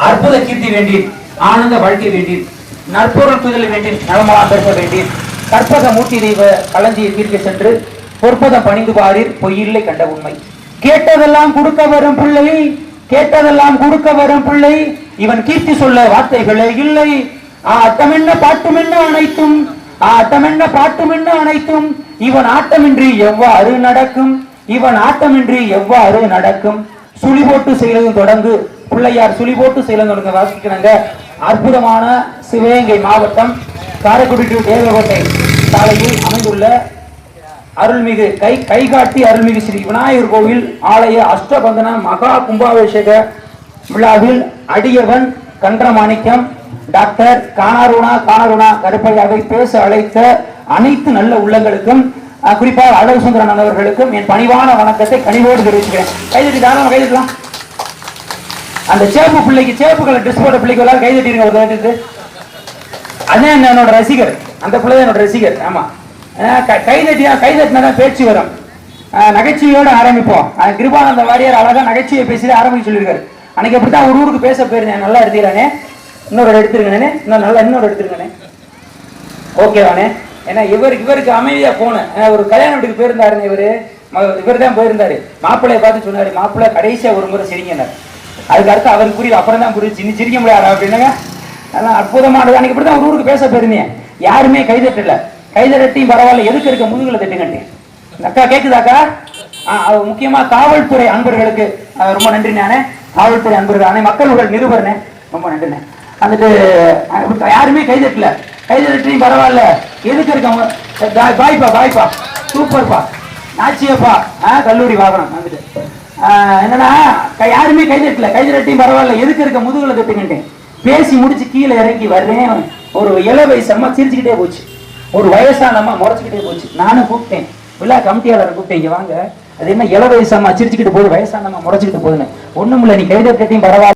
அற்புத கீர்த்தி வேண்டேன், ஆனந்த வாழ்க்கை வேண்டேன், நற்பொருள் புதல் வேண்டேன், நலமலாம் பெருக வேண்டேன், கற்பக மூர்த்தி தெய்வ களஞ்சியை தீர்க்க சென்று பொற்பதம் பணிந்து பாரீர், பொய்யில்லை கண்ட உண்மை. கேட்டதெல்லாம் கொடுக்க வரும் பிள்ளை, கேட்டதெல்லாம் கொடுக்க வரும் பிள்ளை, இவன் கீர்த்தி சொல்ல வார்த்தைகளே இல்லை. ஆட்டமென்ன பாட்டுமென்ன அனைத்தும், ஆட்டமென்ன பாட்டுமென்ன அனைத்தும், இவன் ஆட்டமின்றி எவ்வாறு நடக்கும், இவன் ஆட்டமின்றி எவ்வாறு நடக்கும். சுழி போட்டு செயலும் தொடங்கு பிள்ளையார், சுழி போட்டு செயலும் தொடங்க வாசிக்கிறாங்க. அற்புதமான சிவகங்கை மாவட்டம் காரைக்குடி டு தேவகோட்டை சாலையில் அமைந்துள்ள அருள்மிகு கைகாட்டி அருள்மிகு ஸ்ரீ விநாயகர் கோவில் ஆலய அஷ்டபந்தன மகா கும்பாபிஷேக விழாவில் அடியவன் கன்றமாணிக்கம் டாக்டர் கானாருணா கருப்பையாவை பேச அழைத்த அனைத்து நல்ல உள்ளங்களுக்கும், குறிப்பாக அழகு சுந்தரன் அவர்களுக்கும் என் பணிவான வணக்கத்தை கனிவோடு தெரிவிக்கிறேன். கைதட்டி தாராளமாக கைதட்டலாம். அந்த சேப்பு பிள்ளைக்கு, சேப்பு கலர் ட்ரெஸ் போட்ட பிள்ளைக்கு எல்லாரும் கைதட்டிருங்க ஒரு நேரத்துக்கு. அதான் என்னோட ரசிகர், அந்த பிள்ளை என்னோட ரசிகர். ஆமா, கைதட்டினா பேச்சு வரும். நகைச்சுவையோடு ஆரம்பிப்போம். கிருபானந்த வாரியார் அழகா நகைச்சுவை பேசி ஆரம்பிச்சு சொல்லியிருக்காரு. அன்னைக்கு அப்படித்தான் ஒரு ஊருக்கு பேச போயிருந்தேன். நல்லா எடுத்துக்கிறானே, இன்னொரு எடுத்துருங்கண்ணே, இன்னொரு எடுத்துருங்கண்ணே, ஓகேவானே. ஏன்னா இவருக்கு அமைதியா போனேன். ஒரு கல்யாண வீட்டுக்கு போயிருந்தாருன்னு, இவர் தான் போயிருந்தாரு. மாப்பிள்ளைய பார்த்து சொன்னாரு, மாப்பிள்ளை கடைசியா ஒரு முறை சிரிங்கன்னார். அதுக்கு அடுத்து அவருக்கு புரியுது, அப்புறம் தான் புரியுது, இன்னும் சிரிக்க முடியாது அப்படின்னாங்க. அதான் அற்புதமானது. அன்னைக்கு இப்படிதான் ஒரு ஊருக்கு பேச போயிருந்தேன். யாருமே கைதட்டல. கைதட்டியும் பரவாயில்ல, எதுக்கு இருக்க முதுகுல தட்டுங்கட்டேன். அக்கா கேக்குதாக்கா? முக்கியமா காவல்துறை அன்பர்களுக்கு ரொம்ப நன்றி. நானே காவல்துறை அன்பர்கள், அனை மக்களுடைய நிருபர்னே ரொம்ப நன்றிண்ணே. வந்துட்டு யாருமே கைதட்டல. கைதட்டியும் பரவாயில்ல, எதுக்கு இருக்கவங்க பாய்ப்பா சூப்பர்ப்பா நாச்சியப்பா கல்லூரி வாகனம் வந்துட்டு என்னன்னா யாருமே கைதட்டல. கைதட்டியும் பரவாயில்ல, எதுக்கு இருக்க முதுகுல தட்டுங்கட்டேன். பேசி முடிச்சு கீழே இறங்கி வர்றேன். ஒரு இளவயசம்மா சிரிச்சுக்கிட்டே போச்சு, ஒரு வயசானம்மா முறைச்சுக்கிட்டே போச்சு. நானும் கூப்பிட்டேன், விழா கமிட்டியாளர் கூப்பிட்டேன், இங்க வாங்க. அது என்ன இளவயசம்மா சிரிச்சுக்கிட்டு போகுது, வயசானம்மா முறைச்சுக்கிட்டு போகுதுன்னு. ஒண்ணும் இல்லை, நீ கைதட்டியும் பரவாயில்ல.